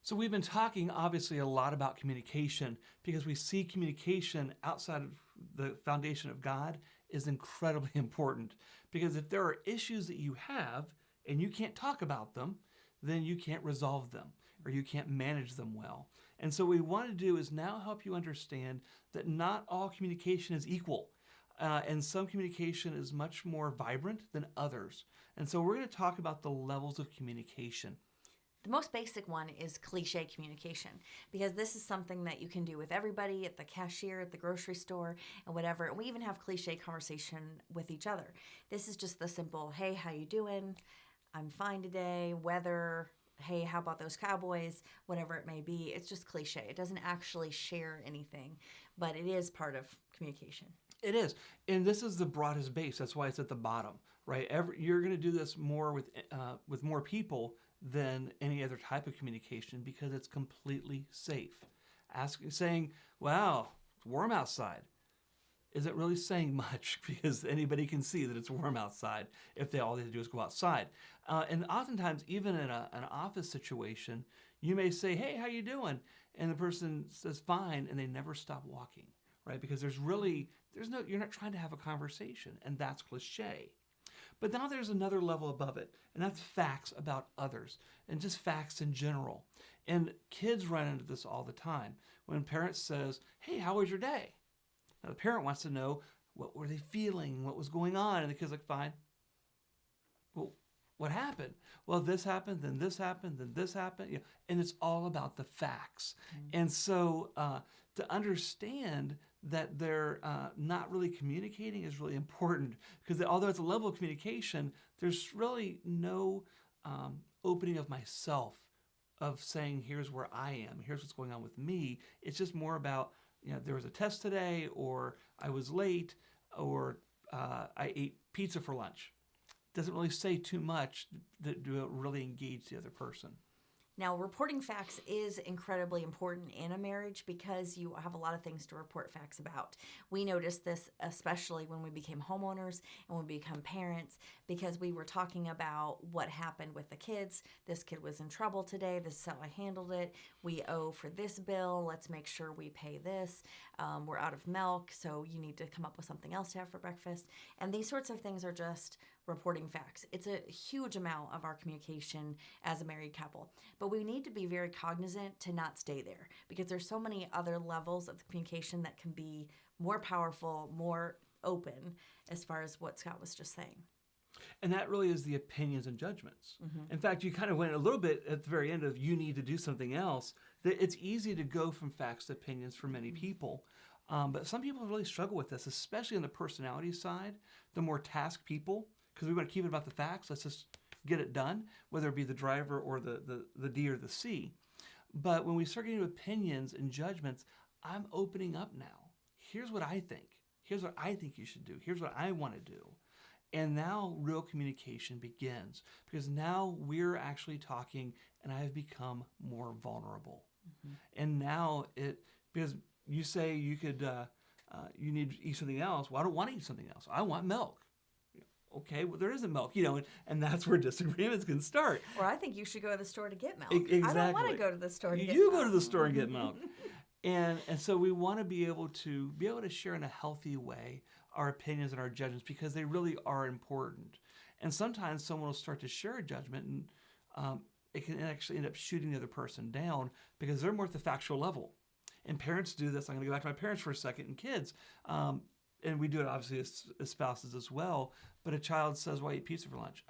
So we've been talking obviously a lot about communication because we see communication outside of the foundation of God is incredibly important. Because if there are issues that you have and you can't talk about them, then you can't resolve them or you can't manage them well. And so what we want to do is now help you understand that not all communication is equal. And some communication is much more vibrant than others. And so we're going to talk about the levels of communication. The most basic one is cliche communication, because this is something that you can do with everybody at the cashier, at the grocery store, and whatever. And we even have cliche conversation with each other. This is just the simple, hey, how you doing? I'm fine today. Weather, hey, how about those Cowboys? Whatever it may be. It's just cliche. It doesn't actually share anything, but it is part of communication. It is. And this is the broadest base. That's why it's at the bottom, right? You're going to do this more with more people than any other type of communication because it's completely safe. Saying, wow, it's warm outside isn't really saying much because anybody can see that it's warm outside if all they have to do is go outside. And oftentimes, even in an office situation, you may say, hey, how you doing? And the person says, fine, and they never stop walking. Right? Because you're not trying to have a conversation, and that's cliche. But now there's another level above it, and that's facts about others, and just facts in general. And kids run into this all the time. When parents says, hey, how was your day? Now the parent wants to know, what were they feeling? What was going on? And the kid's like, fine. Well, what happened? Well, this happened, then this happened, then this happened. And it's all about the facts. Mm-hmm. And so to understand that they're not really communicating is really important because although it's a level of communication, there's really no opening of myself of saying, here's where I am, here's what's going on with me. It's just more about, there was a test today, or I was late, or I ate pizza for lunch. Doesn't really say too much that to really engage the other person. Now, reporting facts is incredibly important in a marriage because you have a lot of things to report facts about. We noticed this especially when we became homeowners and when we become parents because we were talking about what happened with the kids. This kid was in trouble today. This is how I handled it. We owe for this bill. Let's make sure we pay this. We're out of milk, so you need to come up with something else to have for breakfast. And these sorts of things are just reporting facts. It's a huge amount of our communication as a married couple. But we need to be very cognizant to not stay there because there's so many other levels of communication that can be more powerful, more open as far as what Scott was just saying. And that really is the opinions and judgments. Mm-hmm. In fact, you kind of went a little bit at the very end of you need to do something else. It's easy to go from facts to opinions for many people. But some people really struggle with this, especially on the personality side, the more task people, because we want to keep it about the facts. Let's just get it done, whether it be the driver or the D or the C. But when we start getting opinions and judgments, I'm opening up now. Here's what I think. Here's what I think you should do. Here's what I want to do. And now real communication begins because now we're actually talking and I have become more vulnerable. Mm-hmm. And now because you say you need to eat something else. Well, I don't want to eat something else. I want milk. Okay, well, there isn't milk, and that's where disagreements can start. Or I think you should go to the store to get milk. Exactly. I don't want to go to the store to get milk. You go to the store and get milk. And so we want to be able to share in a healthy way our opinions and our judgments because they really are important. And sometimes someone will start to share a judgment and it can actually end up shooting the other person down because they're more at the factual level. And parents do this. I'm going to go back to my parents for a second and kids. And we do it obviously as spouses as well. But a child says, well, I eat pizza for lunch.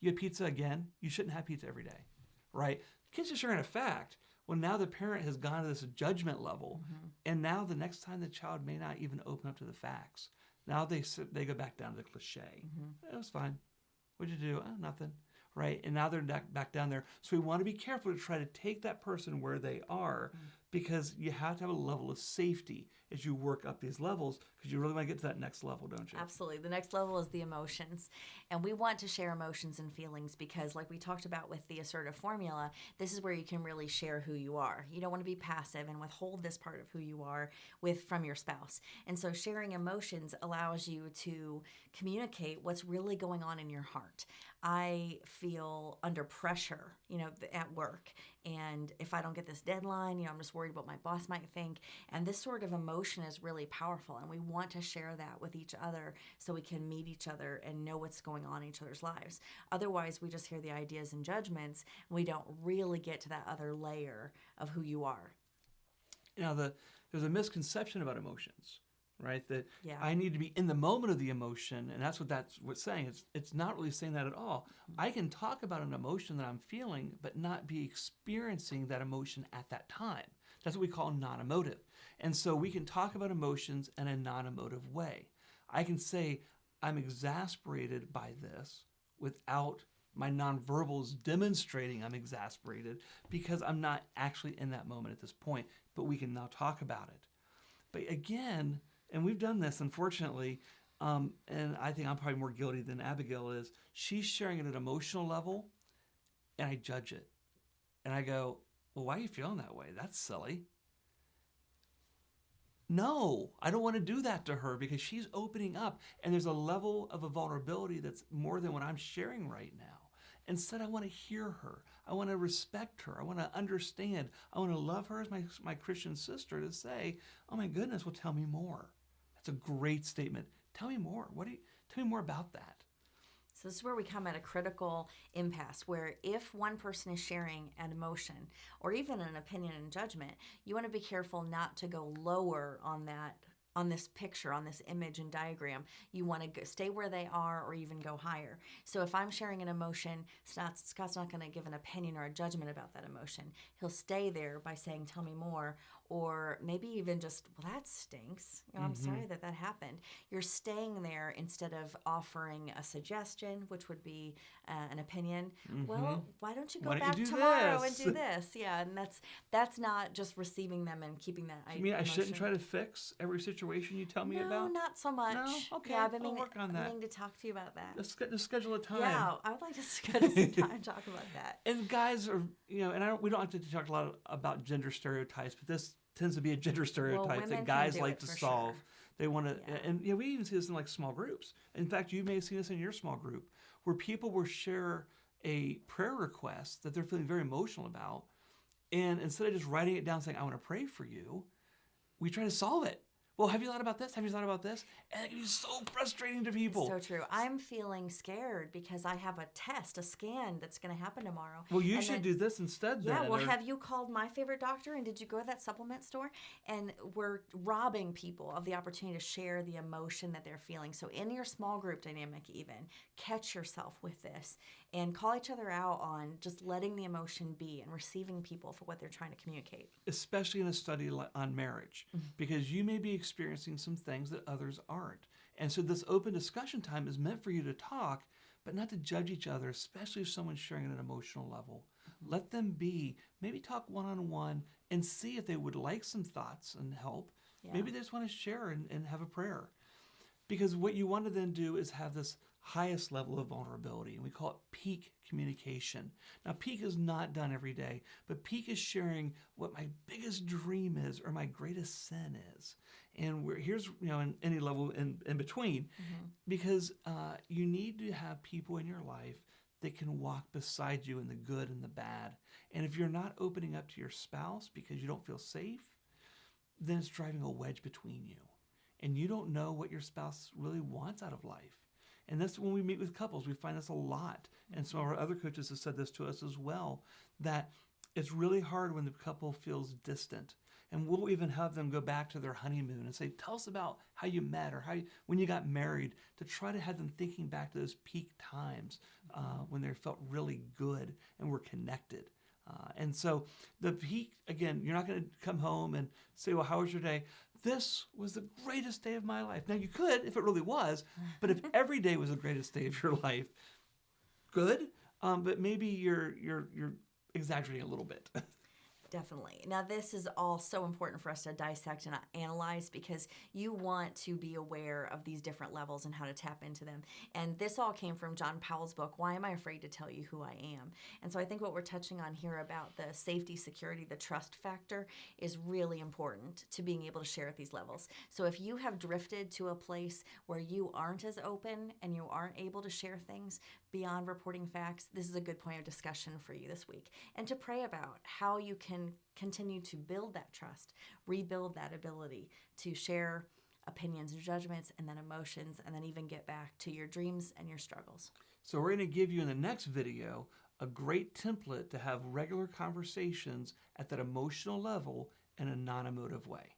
You had pizza again? You shouldn't have pizza every day, right? Kids are sharing a fact. Well, now the parent has gone to this judgment level. Mm-hmm. And now the next time the child may not even open up to the facts. Now they go back down to the cliche. Mm-hmm. It was fine. What'd you do? Oh, nothing. Right? And now they're back down there. So we want to be careful to try to take that person where they are because you have to have a level of safety as you work up these levels because you really want to get to that next level, don't you? Absolutely. The next level is the emotions. And we want to share emotions and feelings because like we talked about with the assertive formula, this is where you can really share who you are. You don't want to be passive and withhold this part of who you are from your spouse. And so sharing emotions allows you to communicate what's really going on in your heart. I feel under pressure, at work. And if I don't get this deadline, I'm just worried what my boss might think. And this sort of emotion is really powerful. And we want to share that with each other so we can meet each other and know what's going on in each other's lives. Otherwise, we just hear the ideas and judgments. And we don't really get to that other layer of who you are. There's a misconception about emotions, right? That Yeah. I need to be in the moment of the emotion, and that's what's saying. It's not really saying that at all. I can talk about an emotion that I'm feeling, but not be experiencing that emotion at that time. That's what we call non-emotive. And so we can talk about emotions in a non-emotive way. I can say, I'm exasperated by this without my nonverbals demonstrating I'm exasperated because I'm not actually in that moment at this point, but we can now talk about it. But again, and we've done this, unfortunately, and I think I'm probably more guilty than Abigail is, she's sharing at an emotional level, and I judge it. And I go, well, why are you feeling that way? That's silly. No, I don't want to do that to her because she's opening up, and there's a level of a vulnerability that's more than what I'm sharing right now. Instead, I want to hear her. I want to respect her. I want to understand. I want to love her as my Christian sister to say, oh my goodness, well, tell me more. That's a great statement. Tell me more. Tell me more about that. So this is where we come at a critical impasse where if one person is sharing an emotion or even an opinion and judgment, you want to be careful not to go lower on this picture, on this image and diagram. You want to stay where they are or even go higher. So if I'm sharing an emotion, Scott's not going to give an opinion or a judgment about that emotion. He'll stay there by saying, tell me more, or maybe even just, well, that stinks. I'm sorry that happened. You're staying there instead of offering a suggestion, which would be an opinion. Well, why don't you go back tomorrow and do this? Yeah, and that's not just receiving them and keeping that You mean emotion. I shouldn't try to fix every situation you tell me about? No, not so much. No? Okay, yeah, I've been I'll work on that. meaning to talk to you about that. Let's schedule a time. Yeah, I would like to schedule some time to talk about that. And guys are, and we don't have to talk a lot about gender stereotypes, but this tends to be a gender stereotype that guys like to solve. Sure. They want to, and we even see this in like small groups. In fact, you may have seen this in your small group where people will share a prayer request that they're feeling very emotional about, and instead of just writing it down saying, I want to pray for you, we try to solve it. Well, have you thought about this? Have you thought about this? And it can be so frustrating to people. So true. I'm feeling scared because I have a scan that's going to happen tomorrow. Well, you should do this instead then. Yeah, well, have you called my favorite doctor and did you go to that supplement store? And we're robbing people of the opportunity to share the emotion that they're feeling. So in your small group dynamic even, catch yourself with this and call each other out on just letting the emotion be and receiving people for what they're trying to communicate. Especially in a study on marriage, because you may be experiencing some things that others aren't. And so this open discussion time is meant for you to talk, but not to judge each other, especially if someone's sharing at an emotional level. Let them be. Maybe talk one-on-one and see if they would like some thoughts and help. Yeah. Maybe they just want to share and have a prayer. Because what you want to then do is have this highest level of vulnerability, and we call it peak communication. Now, peak is not done every day, but peak is sharing what my biggest dream is or my greatest sin is. And here's, in any level in between, because you need to have people in your life that can walk beside you in the good and the bad. And if you're not opening up to your spouse because you don't feel safe, then it's driving a wedge between you. And you don't know what your spouse really wants out of life. And that's when we meet with couples, we find this a lot. And some of our other coaches have said this to us as well, that it's really hard when the couple feels distant. And we'll even have them go back to their honeymoon and say, tell us about how you met or when you got married, to try to have them thinking back to those peak times when they felt really good and were connected. And so the peak, again, you're not going to come home and say, well, how was your day? This was the greatest day of my life. Now, you could if it really was, but if every day was the greatest day of your life, good. But maybe you're exaggerating a little bit. Definitely. Now, this is all so important for us to dissect and analyze because you want to be aware of these different levels and how to tap into them. And this all came from John Powell's book, Why Am I Afraid to Tell You Who I Am? And so I think what we're touching on here about the safety, security, the trust factor is really important to being able to share at these levels. So if you have drifted to a place where you aren't as open and you aren't able to share things, beyond reporting facts, this is a good point of discussion for you this week. And to pray about how you can continue to build that trust, rebuild that ability to share opinions and judgments and then emotions, and then even get back to your dreams and your struggles. So we're going to give you in the next video a great template to have regular conversations at that emotional level in a non-emotive way.